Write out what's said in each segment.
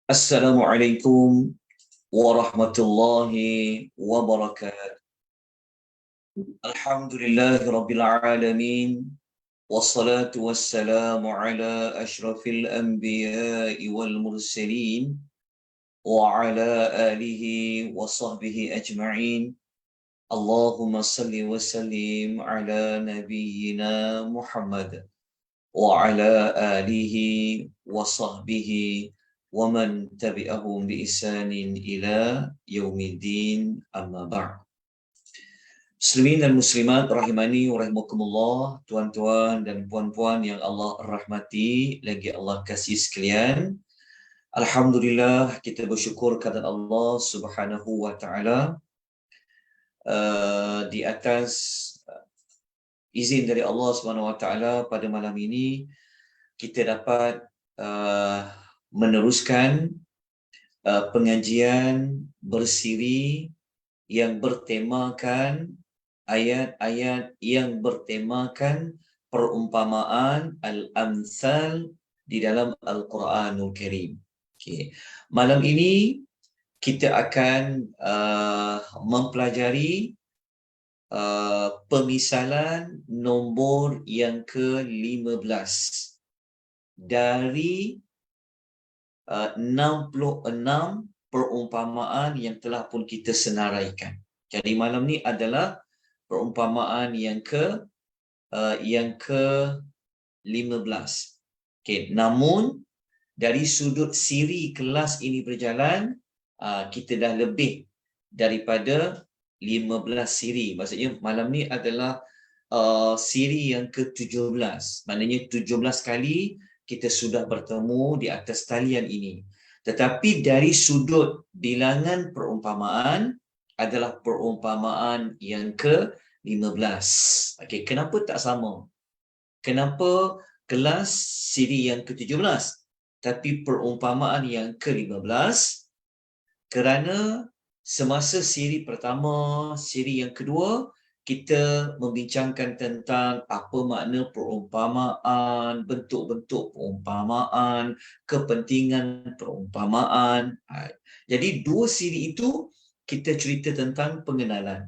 Assalamualaikum warahmatullahi wabarakatuh. Alhamdulillahi rabbil alamin. Wassalatu wassalamu ala ashrafil anbiya'i wal mursalin wa ala alihi wa sahbihi ajma'in. Allahumma salli wa sallim ala nabiyyina Muhammad wa ala alihi wa sahbihi wa man tabi'ahum bi ihsanin ila yaumiddin, amma ba'd. Muslimin dan muslimat rahimani wa rahimakumullah, tuan-tuan dan puan-puan yang Allah rahmati lagi Allah kasih sekalian. Alhamdulillah, kita bersyukur kepada Allah Subhanahu wa taala di atas izin dari Allah Subhanahu wa taala pada malam ini kita dapat meneruskan pengajian bersiri yang bertemakan ayat-ayat yang bertemakan perumpamaan al-amsal di dalam Al-Quranul Karim. Okay. Malam ini kita akan mempelajari pemisalan nombor yang ke-15 dari 66 perumpamaan yang telah pun kita senaraikan. Jadi malam ni adalah perumpamaan yang ke-15. Okay. Namun dari sudut siri kelas ini berjalan, kita dah lebih daripada 15 siri. Maksudnya malam ni adalah siri yang ke-17. Maknanya 17 kali kita sudah bertemu di atas talian ini. Tetapi dari sudut bilangan perumpamaan adalah perumpamaan yang ke-15. Okey, kenapa tak sama? Kenapa kelas siri yang ke-17 tapi perumpamaan yang ke-15? Kerana semasa siri pertama, siri yang kedua, kita membincangkan tentang apa makna perumpamaan, bentuk-bentuk perumpamaan, kepentingan perumpamaan. Jadi dua siri itu kita cerita tentang pengenalan.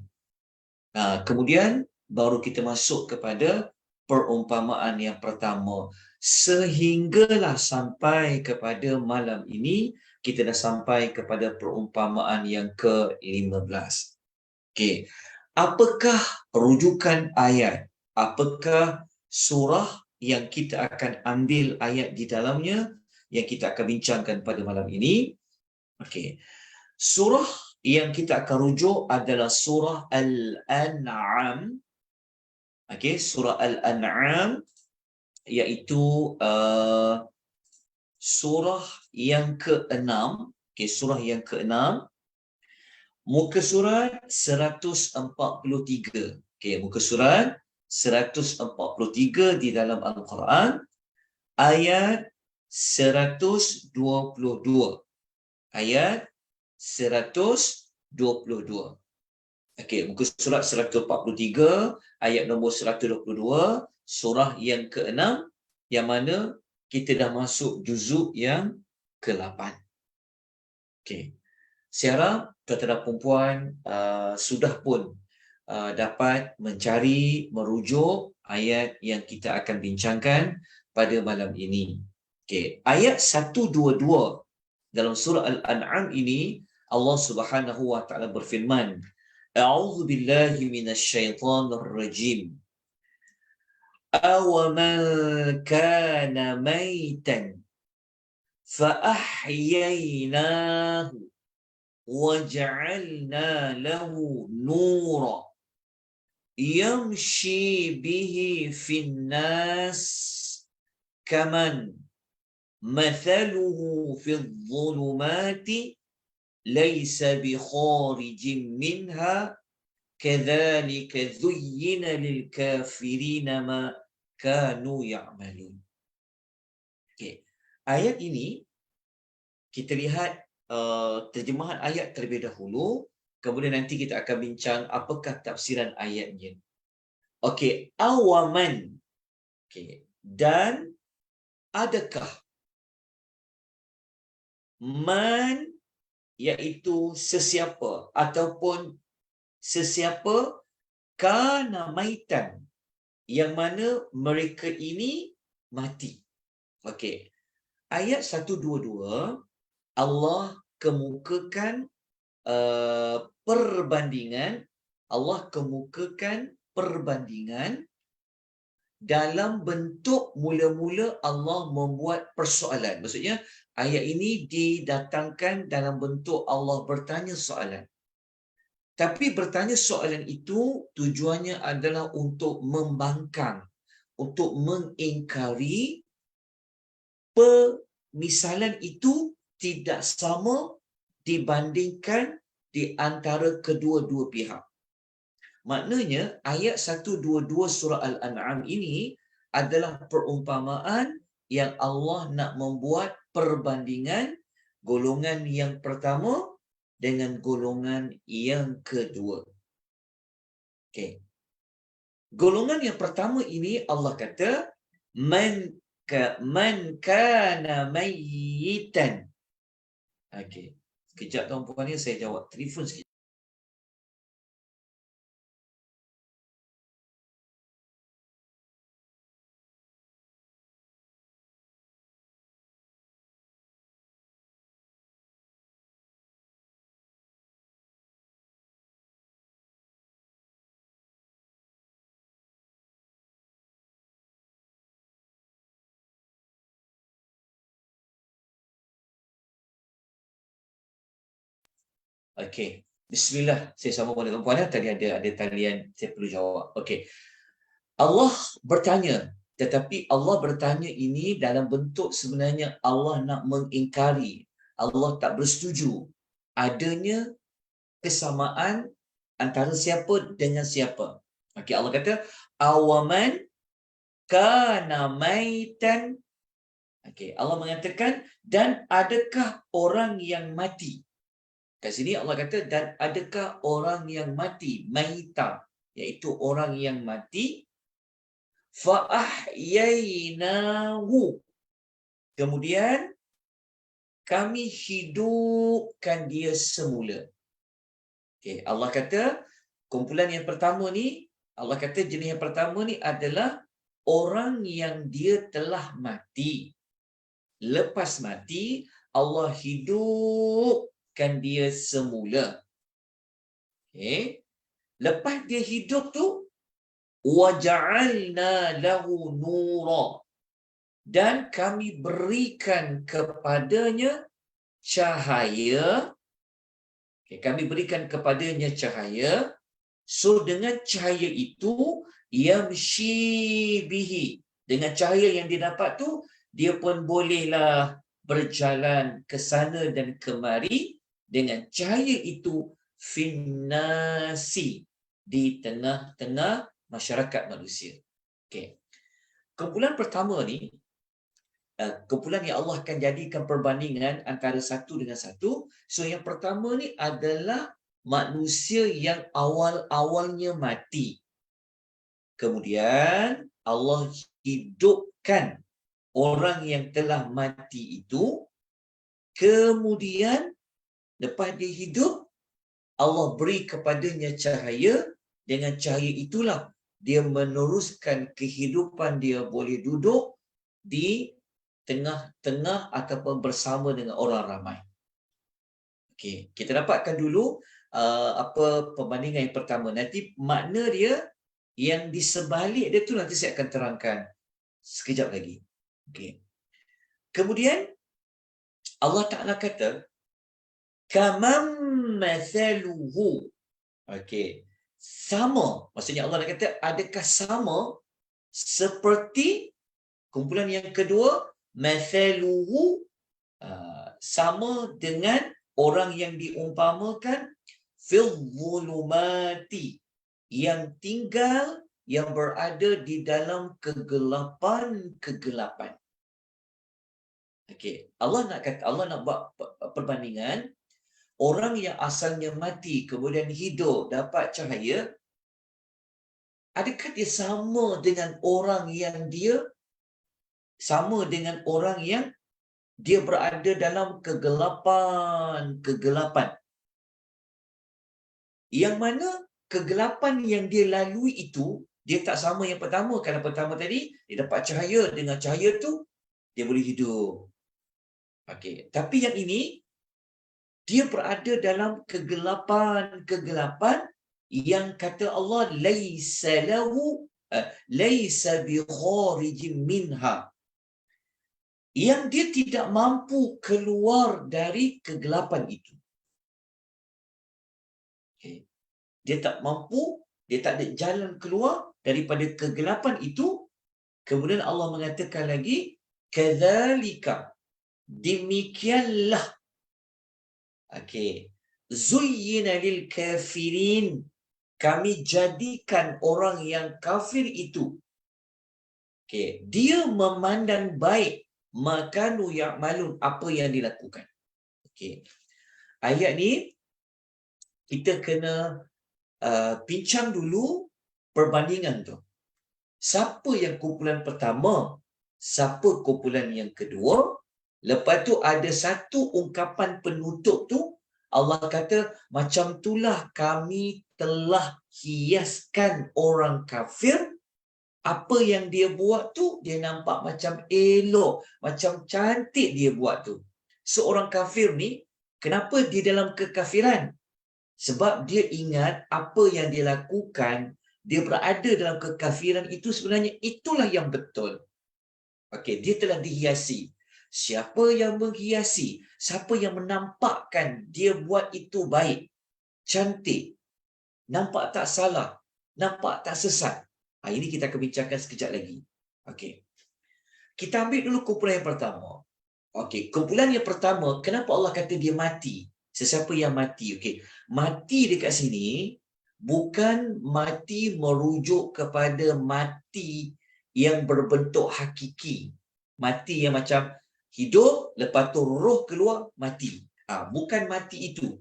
Kemudian baru kita masuk kepada perumpamaan yang pertama. Sehinggalah sampai kepada malam ini, kita dah sampai kepada perumpamaan yang ke-15. Okey. Apakah rujukan ayat? Apakah surah yang kita akan ambil ayat di dalamnya yang kita akan bincangkan pada malam ini? Okey. Surah yang kita akan rujuk adalah surah Al-An'am. Okey, surah Al-An'am iaitu surah yang ke-6. Okey, surah yang ke-6. Muka surat 143. Okey, muka surat 143 di dalam Al-Quran, ayat 122. Ayat 122. Okey, muka surat 143, ayat nombor 122, surah yang ke-6, yang mana kita dah masuk juzuk yang ke-8. Okey. Saya harap tuan-tuan dan puan sudah pun dapat mencari, merujuk ayat yang kita akan bincangkan pada malam ini. Okey, ayat 122 dalam surah Al-An'am ini Allah Subhanahu wa taala berfirman, A'udzu billahi minasyaitonir rajim. Awaman kana maitan fa ahyaynahu waja'alna lahu nura yamshi bihi fin nas kaman mathaluhu fil dhulumati laysa bi kharijin minha kadzalika zuyyina lil kafirina ma kanu ya'malun. Okey, ayat ini kita lihat terjemahan ayat terlebih dahulu, kemudian nanti kita akan bincang apakah tafsiran ayatnya. Okey, awaman. Okey, dan adakah Man iaitu sesiapa ataupun sesiapa kana maitan yang mana mereka ini mati. Okey. Ayat 122 Allah kemukakan perbandingan, Allah kemukakan perbandingan dalam bentuk mula-mula Allah membuat persoalan. Maksudnya ayat ini didatangkan dalam bentuk Allah bertanya soalan. Tapi bertanya soalan itu tujuannya adalah untuk membangkang, untuk mengingkari pemisalan itu tidak sama dibandingkan di antara kedua-dua pihak. Maknanya ayat 122 surah Al-An'am ini adalah perumpamaan yang Allah nak membuat perbandingan golongan yang pertama dengan golongan yang kedua. Okey. Golongan yang pertama ini Allah kata man kana mayyitan. Okey. Sekejap tuan-puan ni saya jawab telefon sekejap. Okey. Bismillah. Saya sambung dengan tuan-puan. Tadi ada talian saya perlu jawab. Okey. Allah bertanya, tetapi Allah bertanya ini dalam bentuk sebenarnya Allah nak mengingkari. Allah tak bersetuju adanya kesamaan antara siapa dengan siapa. Okey, Allah kata awaman kana maitan. Okey, Allah mengatakan dan adakah orang yang mati? Kat sini Allah kata dan adakah orang yang mati, maita, iaitu orang yang mati, fa ahyainahu. Kemudian kami hidupkan dia semula. Okey, Allah kata kumpulan yang pertama ni, Allah kata jenis yang pertama ni adalah orang yang dia telah mati. Lepas mati, Allah hidupkan dia semula. Okey. Lepas dia hidup tu, waja'alna lahu nura. Dan kami berikan kepadanya cahaya. Okay, kami berikan kepadanya cahaya. So dengan cahaya itu, yamshi bihi. Dengan cahaya yang dia dapat tu, dia pun bolehlah berjalan ke sana dan kemari dengan cahaya itu finnasi, di tengah-tengah masyarakat manusia. Okey. Kumpulan pertama ni, kumpulan yang Allah akan jadikan perbandingan antara satu dengan satu. So yang pertama ni adalah manusia yang awal-awalnya mati. Kemudian Allah hidupkan orang yang telah mati itu. Kemudian lepas dia hidup, Allah beri kepadanya cahaya. Dengan cahaya itulah dia meneruskan kehidupan dia, boleh duduk di tengah-tengah ataupun bersama dengan orang ramai. Okey, kita dapatkan dulu apa perbandingan yang pertama. Nanti makna dia yang di sebalik dia tu nanti saya akan terangkan sekejap lagi. Okey. Kemudian Allah Ta'ala kata kamam mathaluhu. Okey. Sama. Maksudnya Allah nak kata adakah sama seperti kumpulan yang kedua, mathaluhu, sama dengan orang yang diumpamakan fil zulumati, yang tinggal, yang berada di dalam kegelapan. Okey, Allah nak buat perbandingan orang yang asalnya mati kemudian hidup dapat cahaya. Adakah dia sama dengan orang yang dia sama dengan orang yang dia berada dalam kegelapan. Yang mana kegelapan yang dia lalui itu, dia tak sama yang pertama. Kalau pertama tadi, dia dapat cahaya. Dengan cahaya tu, dia boleh hidup. Okey. Tapi yang ini, dia berada dalam kegelapan yang kata Allah, laisa lahu laisa bi kharijin minha, yang dia tidak mampu keluar dari kegelapan itu. Okay. Dia tak mampu, dia tak ada jalan keluar daripada kegelapan itu. Kemudian Allah mengatakan lagi, kadzalika, demikianlah. Okey. Zuyyina lil kafirin, kami jadikan orang yang kafir itu. Okey, dia memandang baik makanu ya'malun, apa yang dilakukan. Okey. Ayat ni kita kena bincang dulu perbandingan tu. Siapa yang kumpulan pertama, siapa kumpulan yang kedua. Lepas tu ada satu ungkapan penutup tu, Allah kata, macam itulah kami telah hiaskan orang kafir. Apa yang dia buat tu, dia nampak macam elok, macam cantik dia buat tu. Seorang kafir ni, kenapa dia dalam kekafiran? Sebab dia ingat apa yang dia lakukan, dia berada dalam kekafiran itu, sebenarnya itulah yang betul. Okey, dia telah dihiasi. Siapa yang menghiasi? Siapa yang menampakkan dia buat itu baik, cantik, nampak tak salah, nampak tak sesat? Ini kita akan bincangkan sekejap lagi. Okey. Kita ambil dulu kumpulan yang pertama. Okey, kumpulan yang pertama, kenapa Allah kata dia mati? Sesiapa yang mati, okey. Mati dekat sini bukan mati merujuk kepada mati yang berbentuk hakiki. Mati yang macam hidup, lepas tu roh keluar, mati. Bukan mati itu.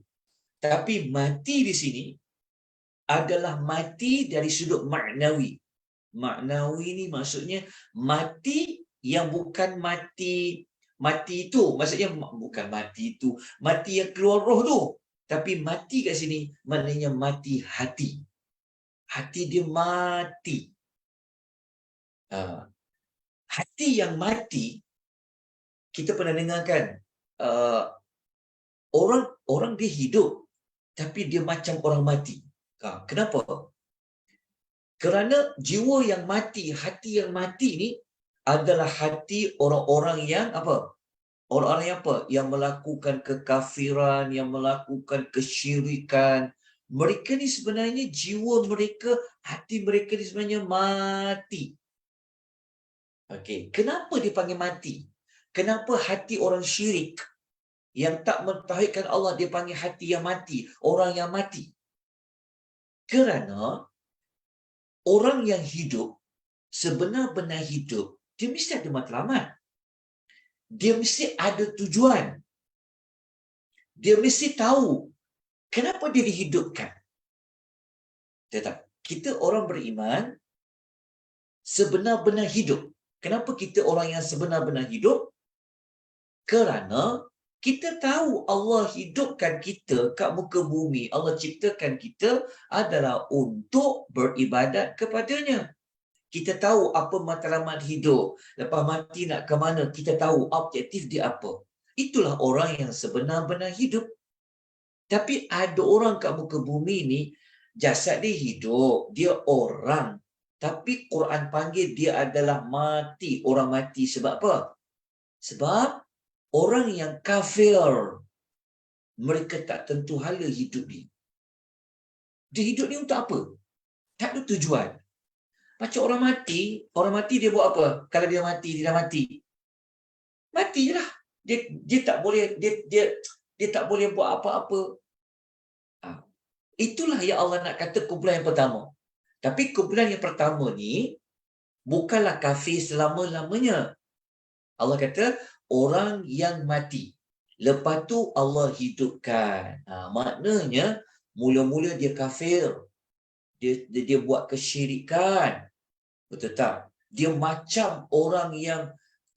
Tapi mati di sini adalah mati dari sudut maknawi. Maknawi ni maksudnya mati yang bukan mati itu, maksudnya bukan mati itu, mati yang keluar roh tu. Tapi mati kat sini maknanya mati hati. Hati dia mati. Hati yang mati, kita pernah dengarkan, orang dia hidup tapi dia macam orang mati. Kenapa? Kerana jiwa yang mati, hati yang mati ni adalah hati orang-orang yang apa? Orang-orang yang apa? Yang melakukan kekafiran, yang melakukan kesyirikan. Mereka ni sebenarnya jiwa mereka, hati mereka ni sebenarnya mati. Okey, kenapa dipanggil mati? Kenapa hati orang syirik yang tak mentauhidkan Allah dia panggil hati yang mati, orang yang mati? Kerana orang yang hidup, sebenar-benar hidup, dia mesti ada matlamat. Dia mesti ada tujuan. Dia mesti tahu kenapa dia dihidupkan. Tetap, kita orang beriman sebenar-benar hidup. Kenapa kita orang yang sebenar-benar hidup? Kerana kita tahu Allah hidupkan kita kat muka bumi. Allah ciptakan kita adalah untuk beribadat kepadanya. Kita tahu apa matlamat hidup. Lepas mati nak ke mana, kita tahu objektif dia apa. Itulah orang yang sebenar-benar hidup. Tapi ada orang kat muka bumi ni, jasad dia hidup, dia orang. Tapi Quran panggil dia adalah mati. Orang mati sebab apa? Sebab orang yang kafir, mereka tak tentu hala hidup ni. Dia hidup ni untuk apa? Tak ada tujuan. Macam orang mati dia buat apa? Kalau dia mati, dia dah mati. Mati je lah. Dia tak boleh, dia tak boleh buat apa-apa. Itulah yang Allah nak kata kumpulan yang pertama. Tapi kumpulan yang pertama ni bukanlah kafir selama-lamanya. Allah kata orang yang mati. Lepas tu Allah hidupkan. Maknanya mula-mula dia kafir. Dia buat kesyirikan. Betul tak? Dia macam orang yang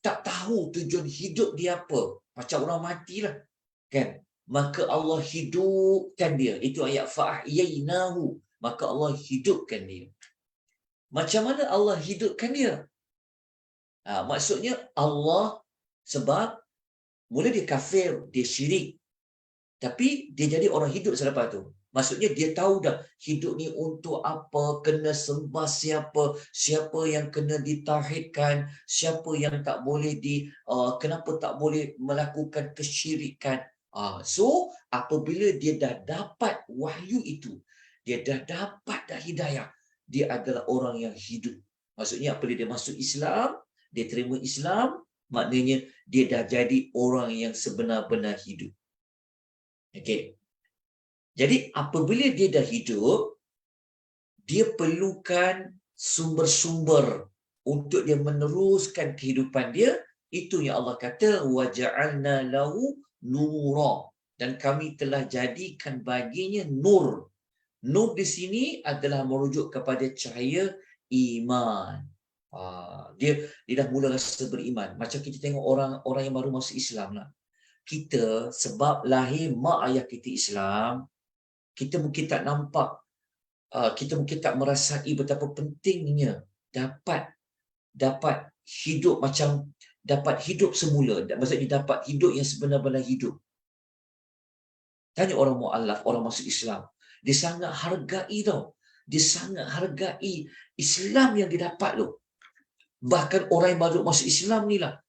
tak tahu tujuan hidup dia apa. Macam orang matilah. Kan? Maka Allah hidupkan dia. Itu ayat fa'ahyainahu. Maka Allah hidupkan dia. Macam mana Allah hidupkan dia? Maksudnya Allah, sebab mula dia kafir, dia syirik. Tapi dia jadi orang hidup selepas tu. Maksudnya dia tahu dah hidup ni untuk apa, kena sembah siapa, siapa yang kena ditauhidkan, siapa yang tak boleh kenapa tak boleh melakukan kesyirikan. So apabila dia dah dapat wahyu itu, dia dah dapat dah hidayah, dia adalah orang yang hidup. Maksudnya apabila dia masuk Islam, dia terima Islam, maknanya dia dah jadi orang yang sebenar-benar hidup. Okey. Jadi apabila dia dah hidup, dia perlukan sumber-sumber untuk dia meneruskan kehidupan dia. Itu yang Allah kata waja'alna lahu nura, dan kami telah jadikan baginya nur. Nur di sini adalah merujuk kepada cahaya iman. Dia dah mula rasa beriman. Macam kita tengok orang yang baru masuk Islam lah. Kita sebab lahir mak ayah kita Islam, kita mungkin tak nampak, kita mungkin tak merasai betapa pentingnya dapat hidup macam dapat hidup semula. Maksudnya dapat hidup yang sebenar-benar hidup. Tanya orang mu'alaf, orang masuk Islam, dia sangat hargai tau. Dia sangat hargai Islam yang dia dapat tu. Bahkan orang yang baru masuk Islam ni lah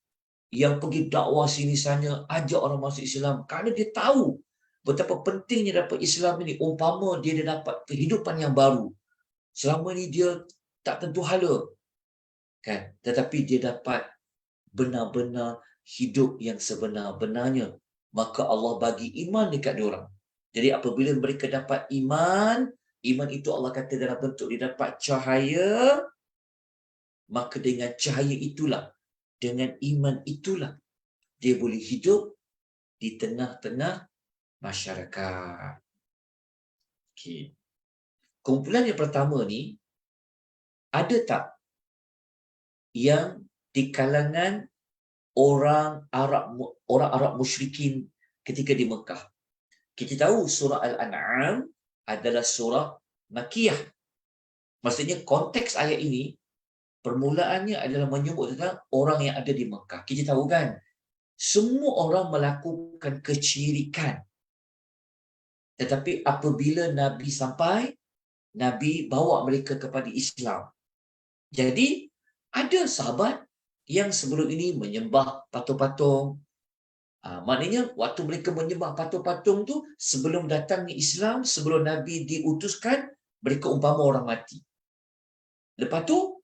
yang pergi dakwah sini sana, ajak orang masuk Islam, kerana dia tahu betapa pentingnya dapat Islam ini. Umpama dia dapat kehidupan yang baru, selama ni dia tak tentu hala, kan? Tetapi dia dapat benar-benar hidup yang sebenar-benarnya, maka Allah bagi iman dekat dia orang. Jadi apabila mereka dapat iman itu Allah kata dalam bentuk dia dapat cahaya, maka dengan cahaya itulah, dengan iman itulah, dia boleh hidup di tengah-tengah masyarakat. Okay. Kumpulan yang pertama ni, ada tak yang di kalangan orang Arab musyrikin ketika di Mekah? Kita tahu surah Al-An'am adalah surah Makiyah. Maksudnya konteks ayat ini, permulaannya adalah menyebut tentang orang yang ada di Mekah. Kita tahu kan, semua orang melakukan kesyirikan. Tetapi apabila Nabi sampai, Nabi bawa mereka kepada Islam. Jadi, ada sahabat yang sebelum ini menyembah patung-patung. Maknanya, waktu mereka menyembah patung-patung tu, sebelum datangnya Islam, sebelum Nabi diutuskan, mereka umpama orang mati. Lepas tu,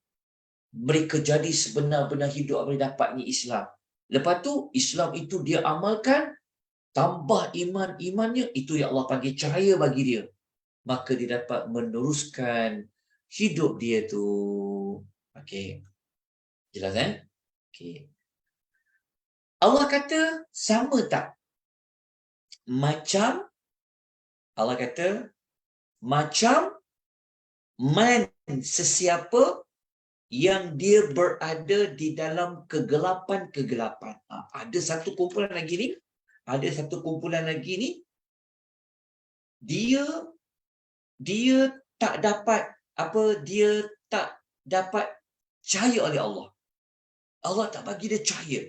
mereka jadi sebenar-benar hidup apabila dapatnya Islam. Lepas tu, Islam itu dia amalkan, tambah imannya, itu yang Allah panggil cahaya bagi dia. Maka dia dapat meneruskan hidup dia tu. Okey. Jelas Okey. Allah kata sama tak? Allah kata macam man sesiapa yang dia berada di dalam kegelapan-kegelapan. Ada satu kumpulan lagi ni, dia tak dapat dia tak dapat cahaya oleh Allah. Allah tak bagi dia cahaya.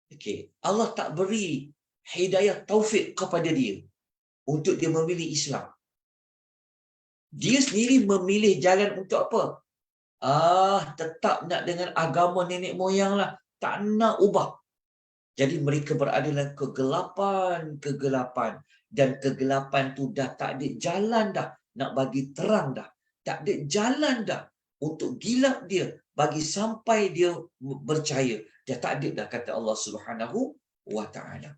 Okey, Allah tak beri hidayah taufik kepada dia untuk dia memilih Islam. Dia sendiri memilih jalan untuk apa? Tetap nak dengan agama nenek moyang lah. Tak nak ubah. Jadi mereka berada dalam kegelapan. Dan kegelapan tu dah tak ada jalan dah nak bagi terang dah. Tak ada jalan dah untuk gilap dia bagi sampai dia bercahaya. Dia tak ada dah, kata Allah Subhanahu wa ta'ala.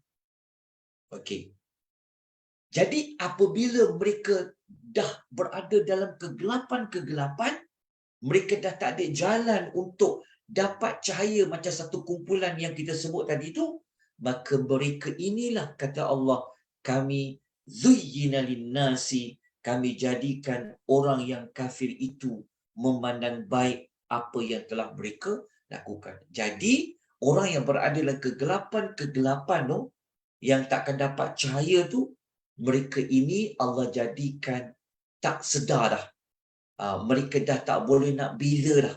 Okey. Jadi apabila mereka dah berada dalam kegelapan, mereka dah tak ada jalan untuk dapat cahaya macam satu kumpulan yang kita sebut tadi tu, maka mereka inilah, kata Allah, kami zuyyina linnasi, kami jadikan orang yang kafir itu memandang baik apa yang telah mereka lakukan. Jadi orang yang berada dalam kegelapan tu, yang takkan dapat cahaya tu, mereka ini Allah jadikan tak sedar dah. Mereka dah tak boleh nak beza dah.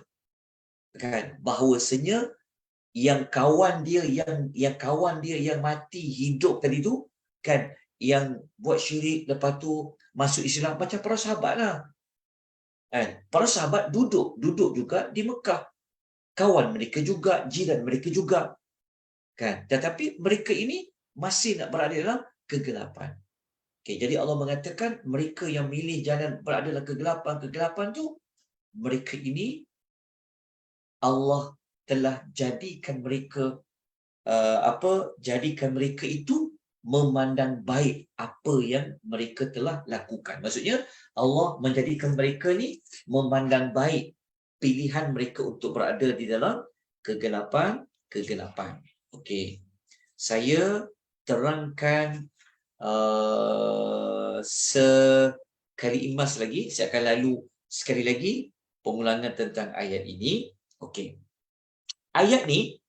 Kan? Bahawasanya yang kawan dia yang mati hidup tadi tu, kan, yang buat syirik lepas tu masuk Islam, macam para sahabat lah. Kan? Para sahabat duduk juga di Mekah. Kawan mereka juga, jiran mereka juga. Kan? Tetapi mereka ini masih nak berada dalam kegelapan. Okay, jadi Allah mengatakan mereka yang milih jalan berada dalam kegelapan tu, mereka ini Allah telah jadikan mereka jadikan mereka itu memandang baik apa yang mereka telah lakukan. Maksudnya Allah menjadikan mereka ni memandang baik pilihan mereka untuk berada di dalam kegelapan. Okey. Saya terangkan sekali emas lagi. Saya akan lalu sekali lagi pengulangan tentang ayat ini. Okey. Ayat ni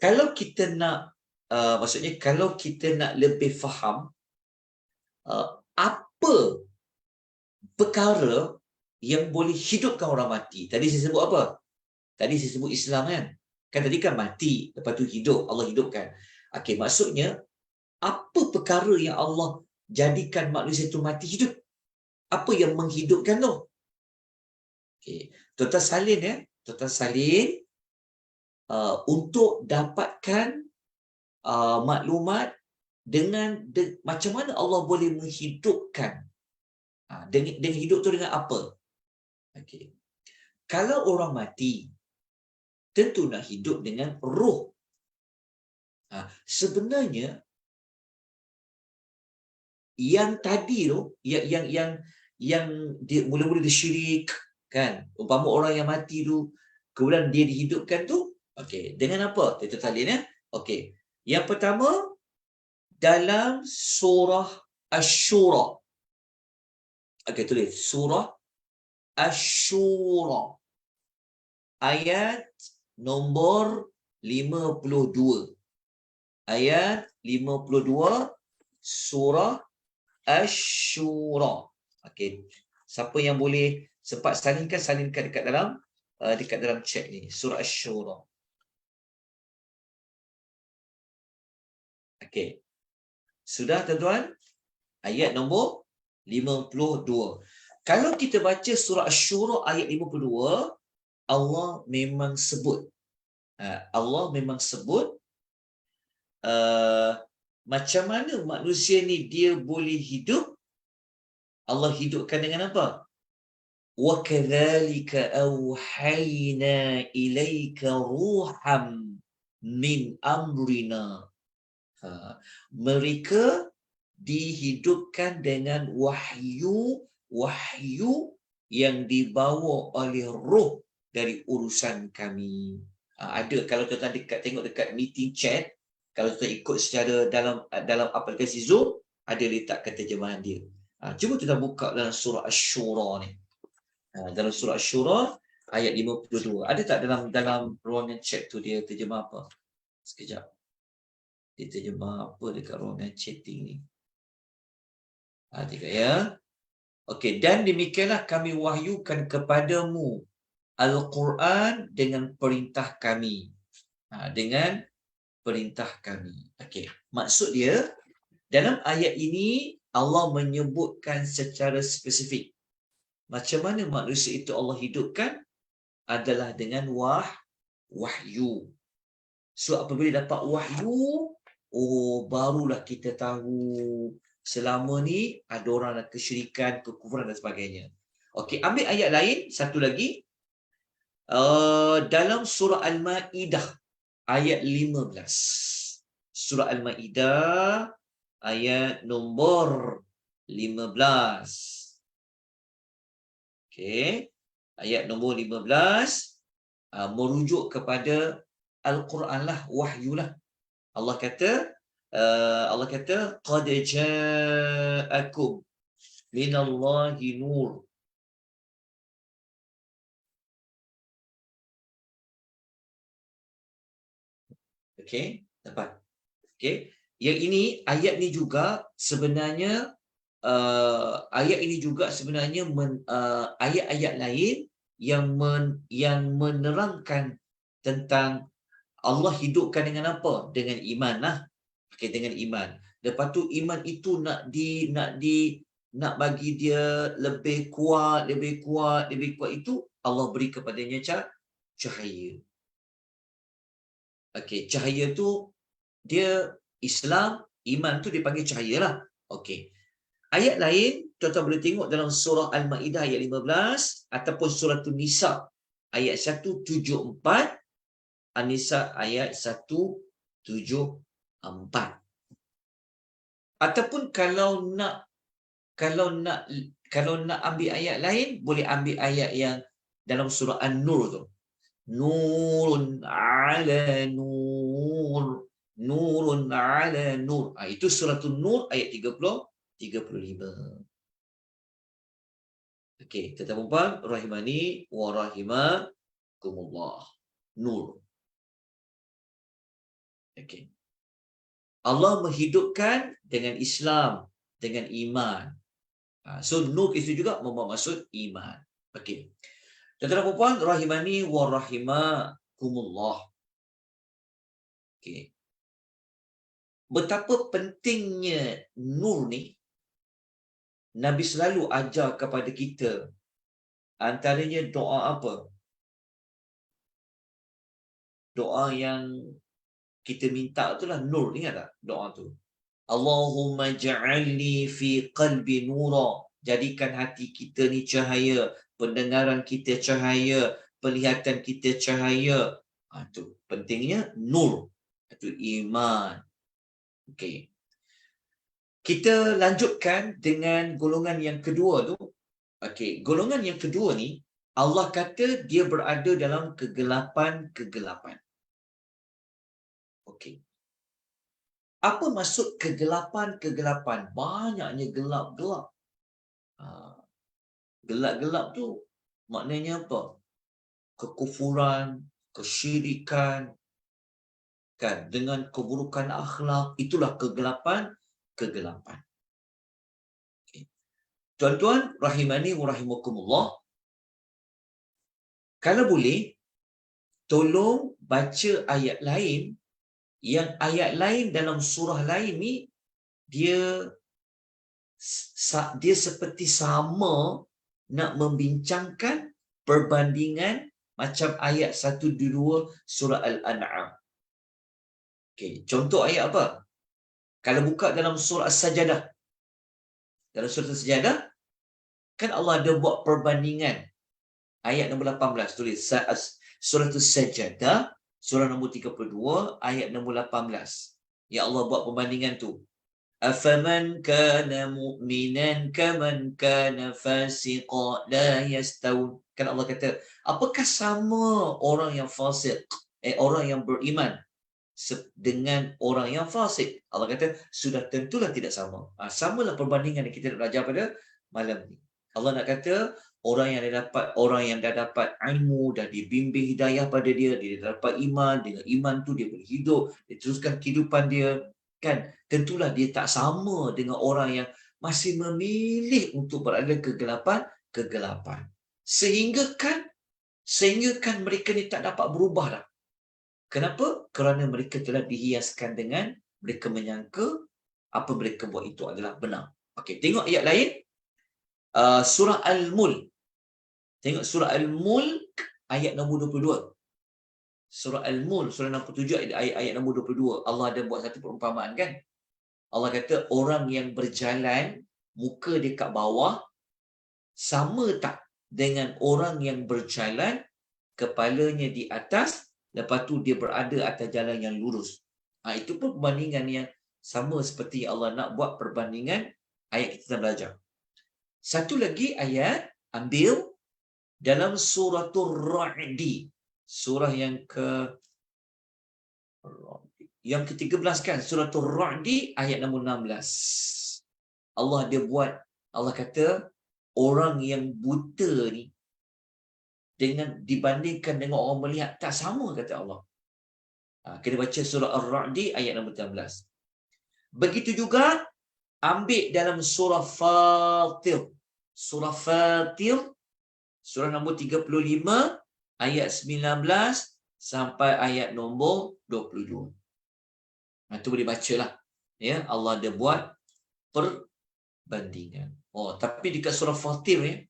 kalau kita nak maksudnya kalau kita nak lebih faham apa perkara yang boleh hidupkan orang mati. Tadi saya sebut apa? Tadi saya sebut Islam, kan? Kan tadi kan mati, lepas tu hidup, Allah hidupkan. Okey, maksudnya apa perkara yang Allah jadikan manusia itu mati hidup? Apa yang menghidupkan tu? Okey, tuan-tuan salin ya. Tuan-tuan salin untuk dapatkan maklumat dengan macam mana Allah boleh menghidupkan. Dengan hidup tu dengan apa? Okay. Kalau orang mati, tentu nak hidup dengan roh. Sebenarnya yang tadi tu, yang dia mula-mula dia syirik, kan? Umpama orang yang mati tu, kemudian dia dihidupkan tu, okey, dengan apa? Kita talin ya. Okey. Yang pertama dalam surah Asy-Syura. Okey, tulis surah Asy-Syura. Ayat nombor 52. Ayat 52 surah Asy-Syura. Okey. Siapa yang boleh sempat salinkan dekat dalam chat ni. Surah Asy-Syura. Okey. Sudah tuan-tuan? Ayat nombor 52. Kalau kita baca surah Asy-Syura ayat 52, Allah memang sebut macam mana manusia ni dia boleh hidup. Allah hidupkan dengan apa? Wa kadzalika auhayna ilaika ruham min amrina. Mereka dihidupkan dengan wahyu yang dibawa oleh roh dari urusan kami. Ada, kalau tuan-tuan tengok dekat meeting chat, kalau tuan ikut secara dalam aplikasi Zoom, ada letakkan terjemahan dia. Cuba kita buka dalam surah Asy-Syura ni. Dalam surah Asy-Syura ayat 52. Ada tak dalam ruangan chat tu dia terjemah apa? Sekejap. Dia terjemah apa dekat ruangan chatting ni? Tengok ya. Okey, dan demikianlah kami wahyukan kepadamu Al-Quran dengan perintah kami. Dengan perintah kami. Okey, maksud dia dalam ayat ini Allah menyebutkan secara spesifik macam mana manusia itu Allah hidupkan adalah dengan wahyu. So apabila dapat wahyu, barulah kita tahu selama ni ada orang yang kesyirikan, kekufuran dan sebagainya. Okey, ambil ayat lain satu lagi. Dalam surah Al-Maidah ayat 15. Surah Al-Maidah ayat nombor 15. Okey, ayat nombor 15 merujuk kepada Al-Quran lah, wahyu lah. Allah kata qad ja'akum minallahi nur. Okey, dapat. Okey. Yang ini ayat ni juga sebenarnya ayat ini juga sebenarnya ayat-ayat lain yang menerangkan tentang Allah hidupkan dengan apa? Dengan iman lah. Okey, dengan iman. Lepas tu iman itu nak bagi dia lebih kuat, lebih kuat itu Allah beri kepadanya cahaya. Okey, cahaya tu dia Islam, iman tu dipanggil cahaya lah. Okey. Ayat lain, tuan-tuan boleh tengok dalam surah Al-Ma'idah ayat 15 ataupun surah Nisa ayat 174, An-Nisa ayat 174. Ataupun kalau nak kalau nak ambil ayat lain, boleh ambil ayat yang dalam surah An-Nur tu. Nurun ala nur. Nurun ala nur. Itu surah Nur ayat 35. Okey, tuan-tuan dan puan, rahimani wa rahimakumullah. Nur. Okey. Allah menghidupkan dengan Islam, dengan iman. So nur itu juga membawa maksud iman. Okey. Tuan-tuan dan puan, rahimani wa rahimakumullah. Okey. Betapa pentingnya nur ni Nabi selalu ajar kepada kita. Antaranya doa apa? Doa yang kita minta itulah nur. Ingat tak doa tu? Allahumma ja'alni fi qalbi nura. Jadikan hati kita ni cahaya, pendengaran kita cahaya, penglihatan kita cahaya. Itu pentingnya nur. Itu iman. Okey. Kita lanjutkan dengan golongan yang kedua tu. Okey, golongan yang kedua ni Allah kata dia berada dalam kegelapan-kegelapan. Okey. Apa maksud kegelapan-kegelapan? Banyaknya gelap-gelap. Gelap-gelap tu maknanya apa? Kekufuran, kesyirikan, kan, dengan keburukan akhlak, itulah kegelapan-kegelapan. Okay. Tuan-tuan, rahimani wa rahimakumullah, kalau boleh, tolong baca ayat lain, yang ayat lain dalam surah lain ni, dia seperti sama nak membincangkan perbandingan macam ayat 122 surah Al-An'am. Okey, contoh ayat apa? Kalau buka dalam surah As-Sajadah. Dalam surah As-Sajadah kan Allah ada buat perbandingan. Ayat nombor 18 tulis surah As-Sajadah, surah nombor 32 ayat nombor 18. Ya Allah buat perbandingan tu. Afaman kana mu'minan kaman kana fasiqa la yastawun. Kan Allah kata, apakah sama orang yang fasik, orang yang beriman dengan orang yang fasik? Allah kata, sudah tentulah tidak sama. Samalah perbandingan yang kita nak belajar pada malam ni. Allah nak kata, orang yang dah dapat ilmu, dah dibimbing hidayah pada dia dah dapat iman, dengan iman tu dia boleh hidup, dia teruskan kehidupan dia, kan? Tentulah dia tak sama dengan orang yang masih memilih untuk berada kegelapan. Sehingga kan mereka ni tak dapat berubah dah. Kenapa? Kerana mereka telah dihiaskan dengan mereka menyangka apa mereka buat itu adalah benar. Okey, tengok ayat lain. Surah Al-Mulk. Tengok surah Al-Mulk ayat nombor 22. Surah Al-Mulk, surah 67 ayat nombor 22. Allah ada buat satu perumpamaan kan? Allah kata orang yang berjalan muka dia kat bawah sama tak dengan orang yang berjalan kepalanya di atas, lepas tu dia berada atas jalan yang lurus. Itu pun perbandingan yang sama seperti Allah nak buat perbandingan ayat kita belajar. Satu lagi ayat ambil dalam suratul Ra'di. Surah yang ke-13 kan, suratul Ra'di ayat nombor 16. Allah kata orang yang buta ni dibandingkan dengan orang melihat tak sama, kata Allah. Kita baca surah Ar-Ra'di ayat nombor 13. Begitu juga ambil dalam surah Fatir. Surah Fatir, surah nombor 35, ayat 19 sampai ayat nombor 22. Itu boleh bacalah. Ya, Allah ada buat perbandingan. Tapi dekat surah Fatir ya,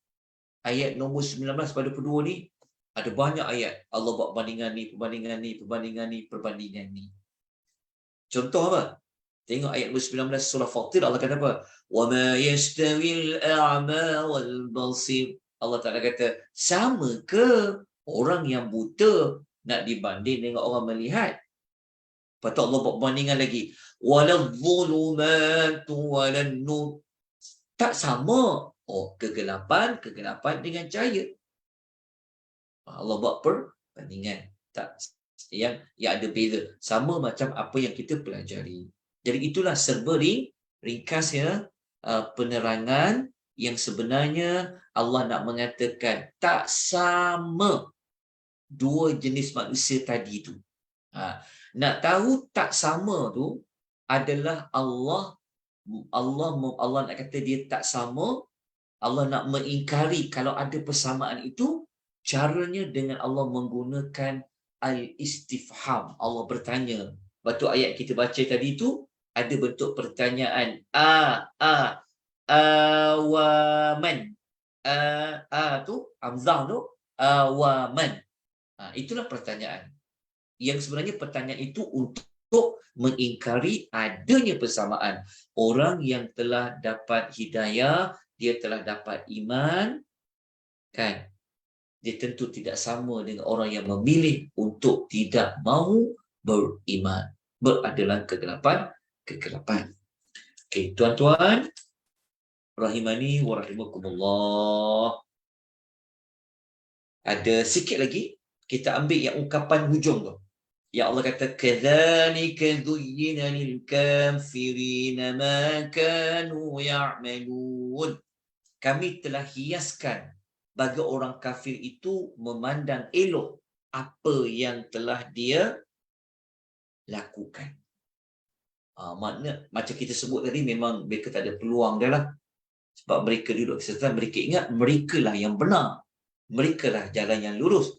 ayat nombor 19 pada 22 ni, ada banyak ayat Allah buat perbandingan ni, perbandingan ni, perbandingan ni, perbandingan ni. Contoh apa? Tengok ayat nombor 19 surah Fatir, Allah kata apa? Wa ma yastawil a'ma wal basir. Allah Ta'ala kata, sama ke orang yang buta nak dibanding dengan orang melihat? Lepas tu Allah buat perbandingan lagi. Waladh-dhulumatu walan-nur. Tak sama. Kegelapan dengan cahaya. Allah buat perbandingan. Tak, yang ada beza. Sama macam apa yang kita pelajari. Jadi itulah serba ringkasnya penerangan yang sebenarnya Allah nak mengatakan tak sama dua jenis manusia tadi tu. Nak tahu tak sama tu adalah Allah nak kata dia tak sama. Allah nak mengingkari kalau ada persamaan itu, caranya dengan Allah menggunakan al-istifham. Allah bertanya. Waktu ayat kita baca tadi tu ada bentuk pertanyaan awaman. Tu hamzah tu awaman. Itulah pertanyaan. Yang sebenarnya pertanyaan itu untuk mengingkari adanya persamaan. Orang yang telah dapat hidayah, dia telah dapat iman, kan? Dia tentu tidak sama dengan orang yang memilih untuk tidak mahu beriman, berada dalam kegelapan. Okey, tuan-tuan rahimani wa rahimakumullah. Ada sikit lagi, kita ambil yang ungkapan hujung tu. Ya Allah kata, kadzalika zuyyina lil kafirina ma kanu ya'malun. Kami telah hiaskan bagi orang kafir itu memandang elok apa yang telah dia lakukan. Makna macam kita sebut tadi, memang mereka tak ada peluang dah lah. Sebab mereka duduk kesesatan, mereka ingat mereka lah yang benar. Mereka lah jalan yang lurus.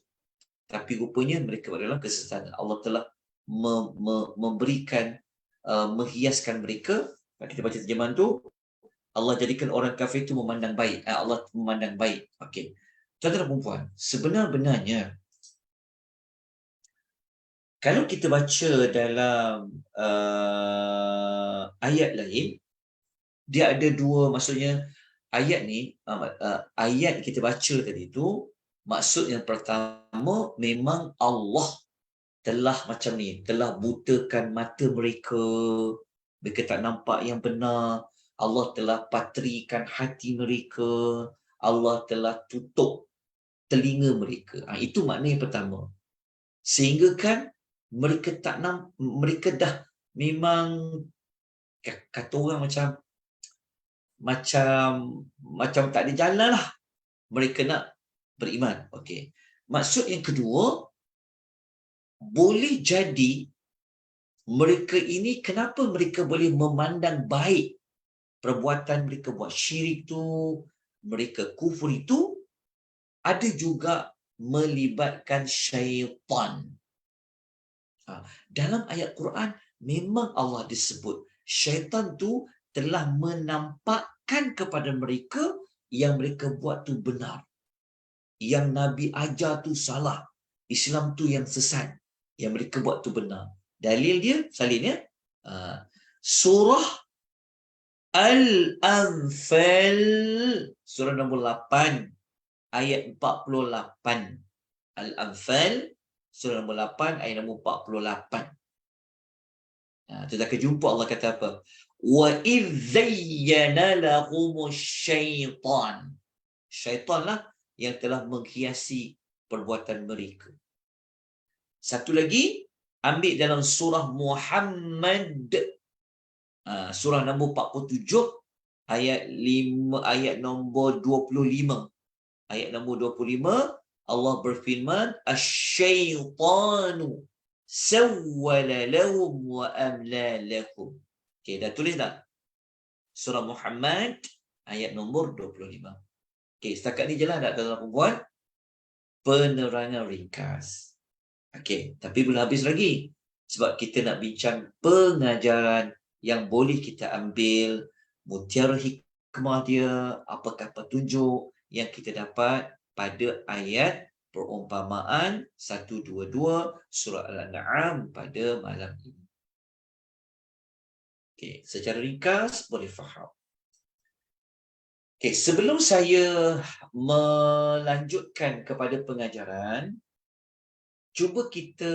Tapi rupanya mereka adalah kesesatan. Allah telah memberikan, menghiaskan mereka. Kita baca terjemahan tu, Allah jadikan orang kafir itu memandang baik. Allah memandang baik. Okey. Tuan-tuan dan puan-puan, sebenar-benarnya kalau kita baca dalam ayat lain, dia ada dua, maksudnya ayat ni, ayat kita baca tadi tu, maksud yang pertama memang Allah telah macam ni, telah butakan mata mereka, mereka tak nampak yang benar. Allah telah patrikan hati mereka, Allah telah tutup telinga mereka. Itu makna yang pertama. Sehingga kan mereka tak mereka dah memang, kata orang macam tak ada jalan lah mereka nak beriman. Okey. Maksud yang kedua, boleh jadi mereka ini, kenapa mereka boleh memandang baik perbuatan mereka buat syirik tu, mereka kufur itu, ada juga melibatkan syaitan. Dalam ayat Quran memang Allah disebut syaitan tu telah menampakkan kepada mereka yang mereka buat tu benar, yang Nabi ajar tu salah, Islam tu yang sesat, yang mereka buat tu benar. Dalil dia, salinnya surah Al-Anfal, surah nombor 8 ayat 48. Al-Anfal surah nombor 8 ayat nombor 48. Kita akan jumpa Allah kata apa? Wa idh zayyana lahumus syaitan. Syaitanlah yang telah menghiasi perbuatan mereka. Satu lagi, ambil dalam surah Muhammad, surah nombor 47 ayat 5, ayat nombor 25. Ayat nombor 25, Allah berfirman, asyaitanu, sawwala lahum wa amla lahum. Okey, dah tulis tak? Surah Muhammad ayat nombor 25. Okey, setakat ni jelas tak tuan-tuan dan puan? Penerangan ringkas. Okey, tapi belum habis lagi. Sebab kita nak bincang pengajaran yang boleh kita ambil, mutiara hikmah dia, apakah petunjuk yang kita dapat pada ayat perumpamaan 122 surah Al-An'am pada malam ini. Okey, secara ringkas boleh faham. Okey, sebelum saya melanjutkan kepada pengajaran, cuba kita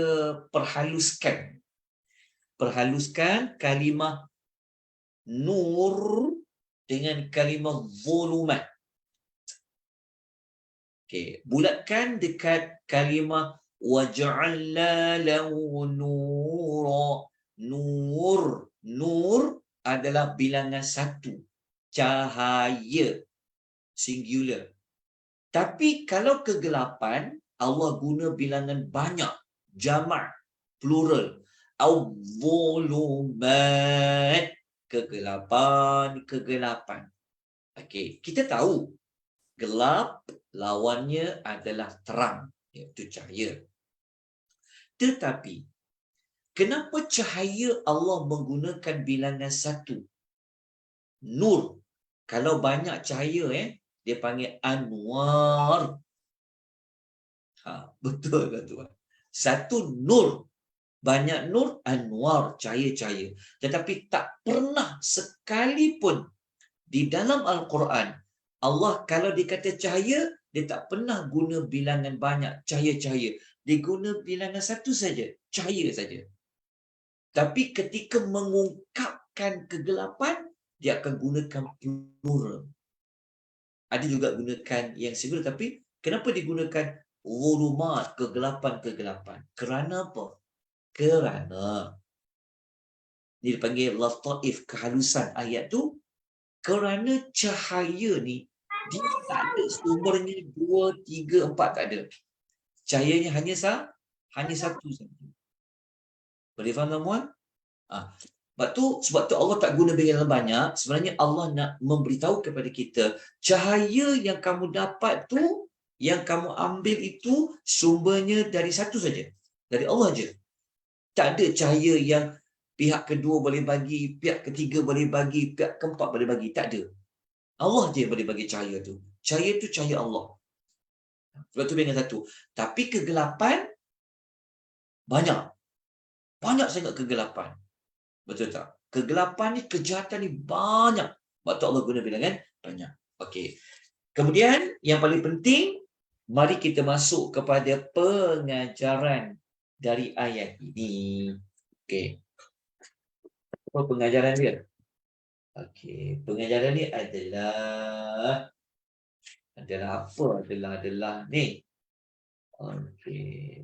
perhaluskan kalimah nur dengan kalimah zulumat. Okey, bulatkan dekat kalimah waja'alna lahu nura. Nur adalah bilangan satu, cahaya, singular. Tapi kalau kegelapan, Allah guna bilangan banyak, jamak, plural. Al-zulumat, kegelapan. Okey, kita tahu gelap lawannya adalah terang, iaitu cahaya. Tetapi kenapa cahaya Allah menggunakan bilangan satu? Nur. Kalau banyak cahaya, dia panggil anwar. Betul kan tuan? Satu nur. Banyak nur, anwar, cahaya-cahaya. Tetapi tak pernah sekalipun di dalam Al-Quran, Allah kalau dia kata cahaya, dia tak pernah guna bilangan banyak, cahaya-cahaya. Dia guna bilangan satu saja, cahaya saja. Tapi ketika mengungkapkan kegelapan, dia akan gunakan plural. Ada juga gunakan yang singular, tapi kenapa digunakan zulumat, kegelapan? Kerana apa? Kerana dia dipanggil lataif, kehalusan ayat tu, kerana cahaya ni dia tak ada sumbernya 2, 3, 4, tak ada. Cahayanya hanya satu saja. Boleh faham tuan-tuan? Sebab tu Allah tak guna bilangan banyak. Sebenarnya Allah nak memberitahu kepada kita, cahaya yang kamu dapat tu, yang kamu ambil itu sumbernya dari satu saja, dari Allah je. Tak ada cahaya yang pihak kedua boleh bagi, pihak ketiga boleh bagi, pihak keempat boleh bagi. Tak ada. Allah je boleh bagi cahaya tu. Cahaya tu cahaya Allah. Sebab tu bilangan satu. Tapi kegelapan banyak. Banyak sangat kegelapan. Betul tak? Kegelapan ni, kejahatan ni banyak. Sebab tu Allah guna bilangan banyak. Okey. Kemudian yang paling penting, mari kita masuk kepada pengajaran dari ayat ini. Okey. Apa pengajaran dia? Okey, pengajaran ni adalah apa? Adalah ni. Okey.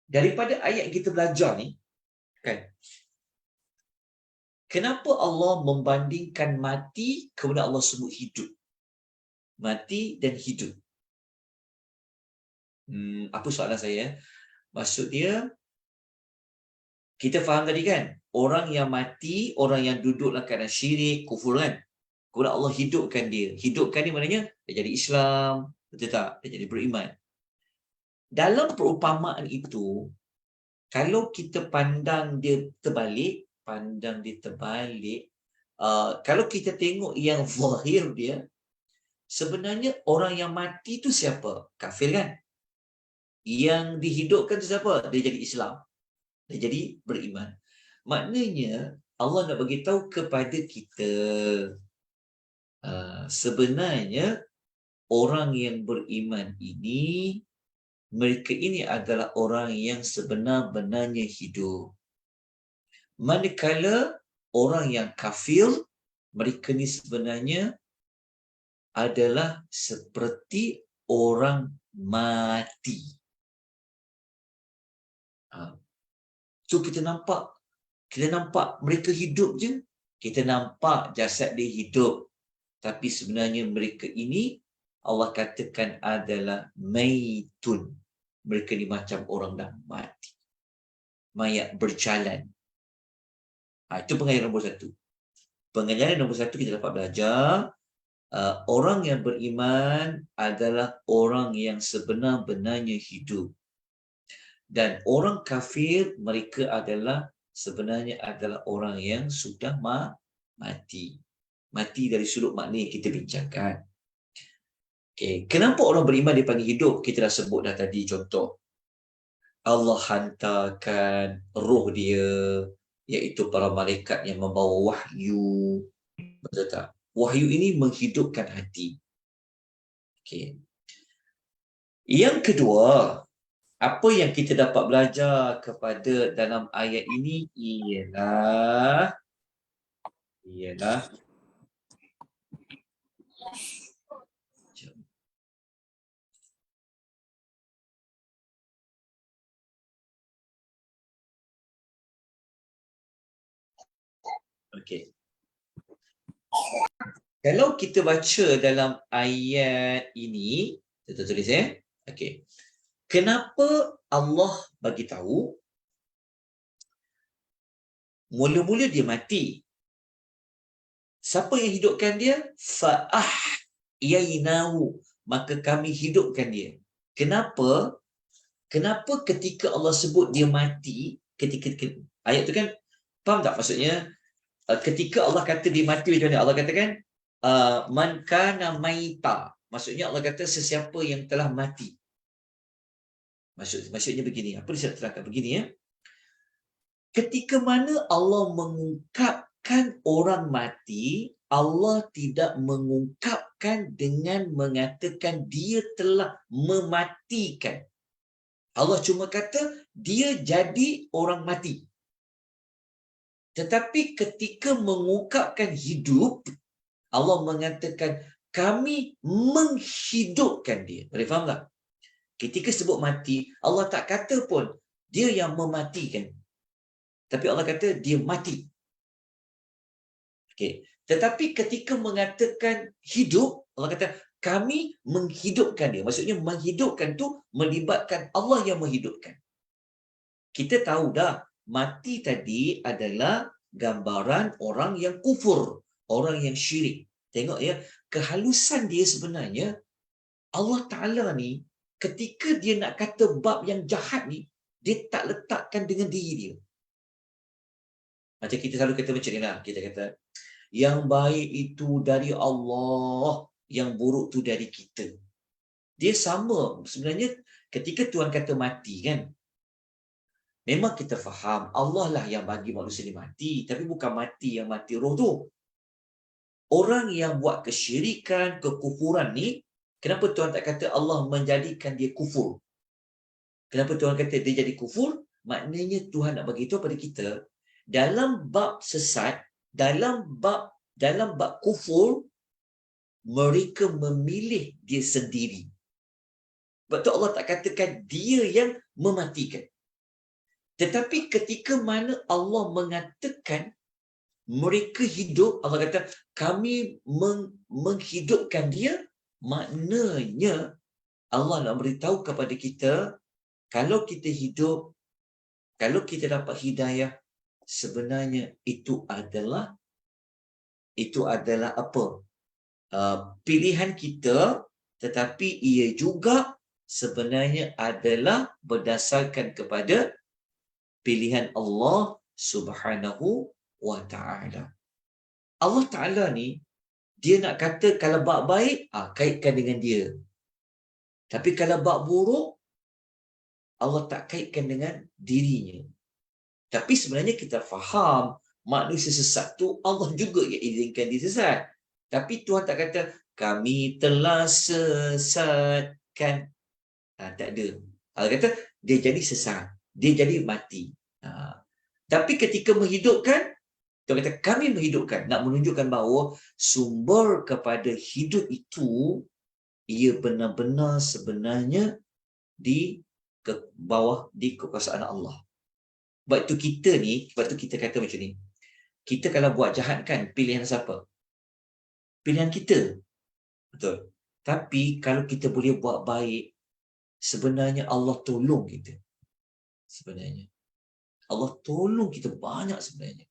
Daripada ayat yang kita belajar ni, kan? Kenapa Allah membandingkan mati kemudian Allah sebut hidup? Mati dan hidup. Apa soalan saya? Maksud dia, kita faham tadi kan? Orang yang mati, orang yang duduk dalam keadaan syirik, kufur kan? Kemudian Allah hidupkan dia. Hidupkan ni maknanya dia jadi Islam, betul tak? Dia jadi beriman. Dalam perumpamaan itu, kalau kita pandang dia terbalik, kalau kita tengok yang zahir dia, sebenarnya orang yang mati tu siapa? Kafir kan? Yang dihidupkan tu siapa? Dia jadi Islam. Dia jadi beriman. Maknanya Allah nak bagi tahu kepada kita, sebenarnya orang yang beriman ini, mereka ini adalah orang yang sebenar-benarnya hidup. Manakala orang yang kafir, mereka ni sebenarnya adalah seperti orang mati. So kita nampak mereka hidup je. Kita nampak jasad dia hidup. Tapi sebenarnya mereka ini Allah katakan adalah maitun. mereka ni macam orang dah mati. Mayat berjalan. Itu pengajaran nombor 1. Pengajaran nombor 1 kita dapat belajar, orang yang beriman adalah orang yang sebenar-benarnya hidup. Dan orang kafir, mereka adalah sebenarnya adalah orang yang sudah mati. Mati dari sudut makna yang kita bincangkan. Okay. Kenapa orang beriman dipanggil hidup? Kita dah sebut dah tadi contoh. Allah hantarkan roh dia, iaitu para malaikat yang membawa wahyu. Betul tak? Wahyu ini menghidupkan hati. Okay. Yang kedua, apa yang kita dapat belajar kepada dalam ayat ini ialah okey. Kalau kita baca dalam ayat ini, kita tulis okey. Kenapa Allah bagi tahu mula-mula dia mati? Siapa yang hidupkan dia? Fa'ahyainahu, maka kami hidupkan dia. Kenapa? Kenapa ketika Allah sebut dia mati, ketika ayat tu kan, faham tak maksudnya? Ketika Allah kata dia mati macam mana? Allah katakan man kana maita. Maksudnya Allah kata sesiapa yang telah mati. Maksudnya begini. Apa dia terangkan begini ya? Ketika mana Allah mengungkapkan orang mati, Allah tidak mengungkapkan dengan mengatakan dia telah mematikan. Allah cuma kata dia jadi orang mati. Tetapi ketika mengungkapkan hidup, Allah mengatakan kami menghidupkan dia. Boleh faham tak? Ketika sebut mati, Allah tak kata pun dia yang mematikan. Tapi Allah kata dia mati. Okay. Tetapi ketika mengatakan hidup, Allah kata kami menghidupkan dia. Maksudnya menghidupkan tu melibatkan Allah yang menghidupkan. Kita tahu dah, mati tadi adalah gambaran orang yang kufur, orang yang syirik. Tengok ya, kehalusan dia sebenarnya, Allah Ta'ala ni, ketika dia nak kata bab yang jahat ni, dia tak letakkan dengan diri dia. Macam kita selalu kata macam ni lah, kita kata, yang baik itu dari Allah, yang buruk tu dari kita. Dia sama. Sebenarnya, ketika Tuhan kata mati kan, memang kita faham Allah lah yang bagi manusia ni mati, tapi bukan mati yang mati roh tu. Orang yang buat kesyirikan, kekufuran ni, kenapa Tuhan tak kata Allah menjadikan dia kufur? Kenapa Tuhan kata dia jadi kufur? Maknanya Tuhan nak bagi tahu pada kita, dalam bab sesat, dalam bab kufur, mereka memilih dia sendiri. Sebab tu Allah tak katakan dia yang mematikan. Tetapi ketika mana Allah mengatakan mereka hidup, Allah kata kami menghidupkan dia, maknanya Allah nak beritahu kepada kita, kalau kita hidup, kalau kita dapat hidayah, sebenarnya itu adalah apa? Pilihan kita, tetapi ia juga sebenarnya adalah berdasarkan kepada pilihan Allah Subhanahu wa Ta'ala. Allah Ta'ala ni, dia nak kata kalau bab baik, kaitkan dengan dia. Tapi kalau bab buruk, Allah tak kaitkan dengan dirinya. Tapi sebenarnya kita faham, manusia sesat tu Allah juga yang izinkan dia sesat. Tapi Tuhan tak kata, kami telah sesatkan. Tak ada. Allah kata, dia jadi sesat. Dia jadi mati. Tapi ketika menghidupkan, Tuhan kata, kami menghidupkan. Nak menunjukkan bahawa sumber kepada hidup itu, ia benar-benar sebenarnya di bawah di kekuasaan Allah. Sebab itu kita ni, sebab itu kita kata macam ni. Kita kalau buat jahat kan, pilihan siapa? Pilihan kita. Betul. Tapi kalau kita boleh buat baik, sebenarnya Allah tolong kita. Sebenarnya Allah tolong kita banyak sebenarnya.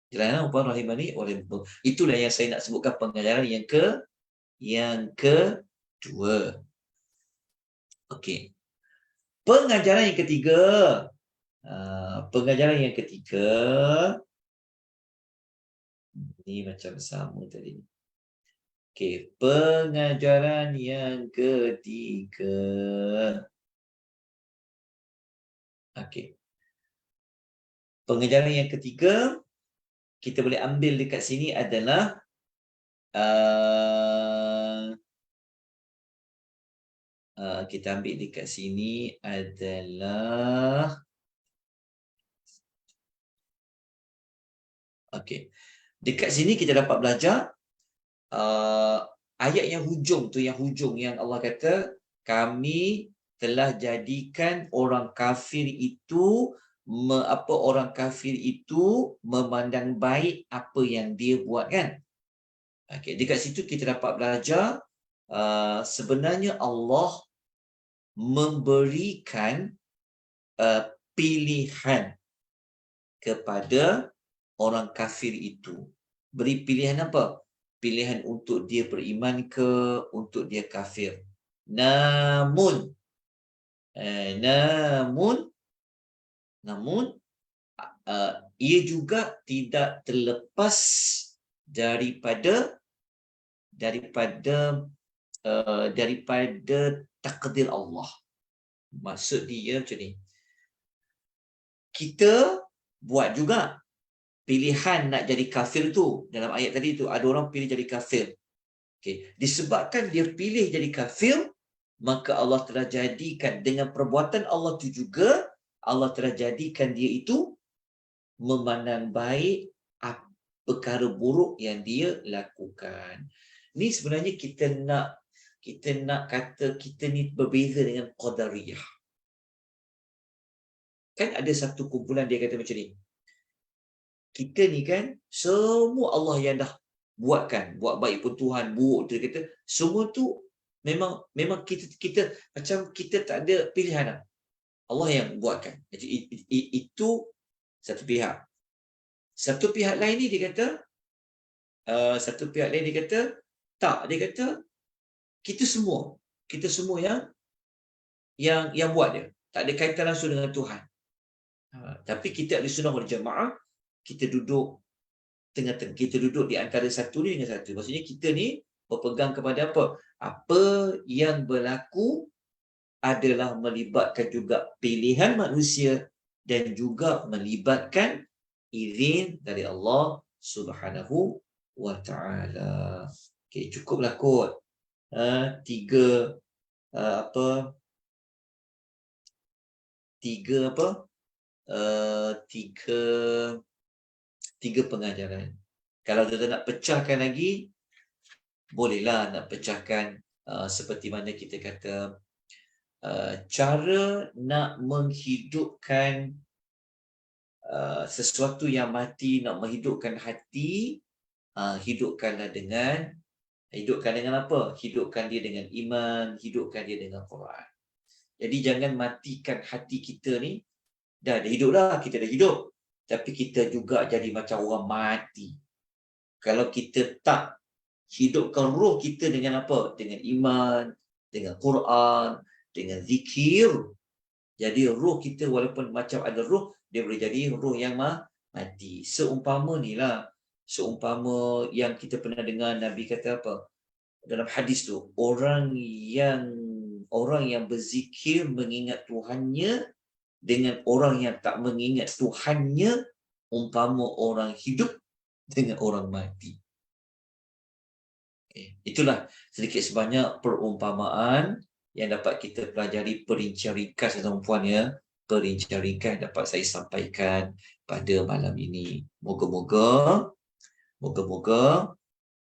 Jalan Puan Rahimani oleh itulah yang saya nak sebutkan pengajaran yang kedua. Okey. Pengajaran yang ketiga. Pengajaran yang ketiga ni macam sama tadi. Okey, pengajaran yang ketiga. Okey. Pengajaran yang ketiga kita boleh ambil dekat sini adalah kita ambil dekat sini adalah okey. Dekat sini kita dapat belajar ayat yang hujung tu, yang Allah kata kami telah jadikan orang kafir itu orang kafir itu memandang baik apa yang dia buat, kan? Okey, dekat situ kita dapat belajar sebenarnya Allah memberikan pilihan kepada orang kafir itu. Beri pilihan apa? Pilihan untuk dia beriman ke, untuk dia kafir. Namun ia juga tidak terlepas daripada takdir Allah. Maksud dia macam ni. Kita buat juga pilihan nak jadi kafir tu. Dalam ayat tadi tu ada orang pilih jadi kafir. Okay. Disebabkan dia pilih jadi kafir, maka Allah telah jadikan dengan perbuatan Allah tu juga, Allah telah jadikan dia itu memandang baik perkara buruk yang dia lakukan. Ni sebenarnya kita nak kata kita ni berbeza dengan Qadariyah. Kan ada satu kumpulan dia kata macam ni. Kita ni kan semua Allah yang dah buatkan, buat baik pun Tuhan, buruk dia kata semua tu memang kita macam kita tak ada pilihan lah. Allah yang buatkan. Jadi itu satu pihak. Satu pihak lain ni dia kata tak, dia kata kita semua yang buat dia. Tak ada kaitan langsung dengan Tuhan. Tapi kita ahli sunnah wal jamaah, kita duduk tengah-tengah, kita duduk di antara satu ni dengan satu. Maksudnya kita ni berpegang kepada apa? Apa yang berlaku adalah melibatkan juga pilihan manusia dan juga melibatkan izin dari Allah Subhanahu wa Ta'ala. Okey, cukuplah kot. Tiga pengajaran. Kalau kita nak pecahkan lagi, bolehlah nak pecahkan seperti mana kita kata cara nak menghidupkan sesuatu yang mati, nak menghidupkan hati, hidupkan dengan apa? Hidupkan dia dengan iman, hidupkan dia dengan Quran. Jadi jangan matikan hati kita ni. Dah hidup dah, kita dah hidup. Tapi kita juga jadi macam orang mati. Kalau kita tak hidupkan roh kita dengan apa? Dengan iman, dengan Quran, dengan zikir. Jadi roh kita walaupun macam ada roh, dia boleh jadi roh yang mati. Seumpama yang kita pernah dengar Nabi kata apa? Dalam hadis tu, orang yang berzikir mengingat Tuhannya dengan orang yang tak mengingat Tuhannya umpama orang hidup dengan orang mati. Itulah sedikit sebanyak perumpamaan yang dapat kita pelajari, perincian ringkas tuan-puan ya. Perincian ringkas dapat saya sampaikan pada malam ini. Moga-moga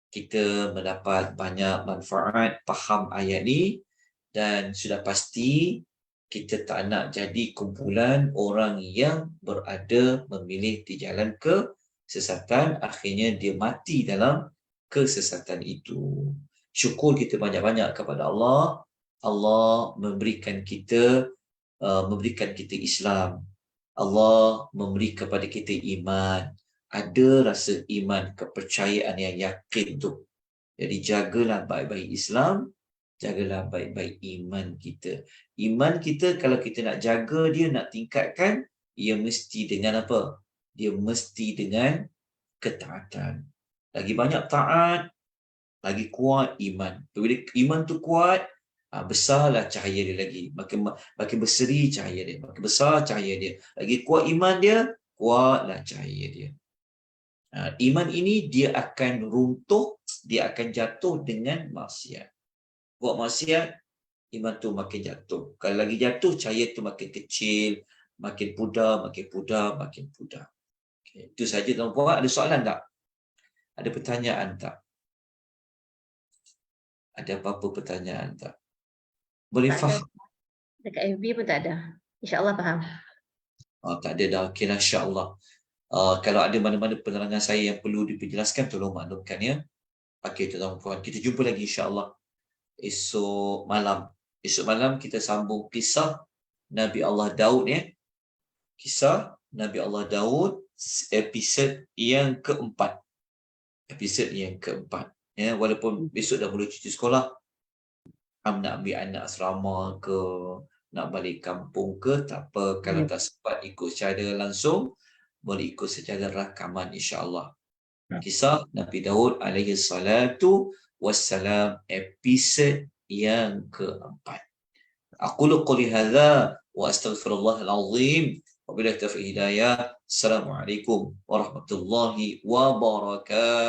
kita mendapat banyak manfaat faham ayat ni, dan sudah pasti kita tak nak jadi kumpulan orang yang berada memilih di jalan kesesatan, akhirnya dia mati dalam kesesatan itu. Syukur kita banyak-banyak kepada Allah Allah memberikan kita Islam. Allah memberi kepada kita iman. Ada rasa iman, kepercayaan yang yakin tu. Jadi jagalah baik-baik Islam, jagalah baik-baik iman kita. Iman kita kalau kita nak jaga dia, nak tingkatkan, ia mesti dengan apa? Dia mesti dengan ketaatan. Lagi banyak taat, lagi kuat iman. Bila iman tu kuat, besarlah cahaya dia lagi. Makin berseri cahaya dia. Makin besar cahaya dia. Lagi kuat iman dia, kuatlah cahaya dia. Iman ini dia akan runtuh, dia akan jatuh dengan maksiat. Buat maksiat, iman tu makin jatuh. Kalau lagi jatuh, cahaya tu makin kecil, makin pudar, makin pudar, makin pudar. Okay. Itu saja tuan-puan. Ada soalan tak? Ada pertanyaan tak? Ada apa-apa pertanyaan tak? Boleh faham? Dekat FB pun tak ada. InsyaAllah faham. Tak ada dah. Okay, insyaAllah. Kalau ada mana-mana penerangan saya yang perlu diperjelaskan, tolong maklumkan ya. Okey, tuan-puan. Kita jumpa lagi insyaAllah esok malam. Esok malam kita sambung kisah Nabi Allah Daud ya. Kisah Nabi Allah Daud episod yang keempat. Episod yang keempat. Ya, walaupun besok dah mula cuti sekolah. Nak ambil anak asrama ke, nak balik kampung ke, tak apa. Kalau tak sempat ikut secara langsung, boleh ikut secara rakaman insya-Allah. Kisah Nabi Daud alaihi salatu wassalam episod yang keempat. Aqulu qouli hadza wa astaghfirullahal azim wa billahi taufiq hidayah. Assalamualaikum warahmatullahi wabarakatuh.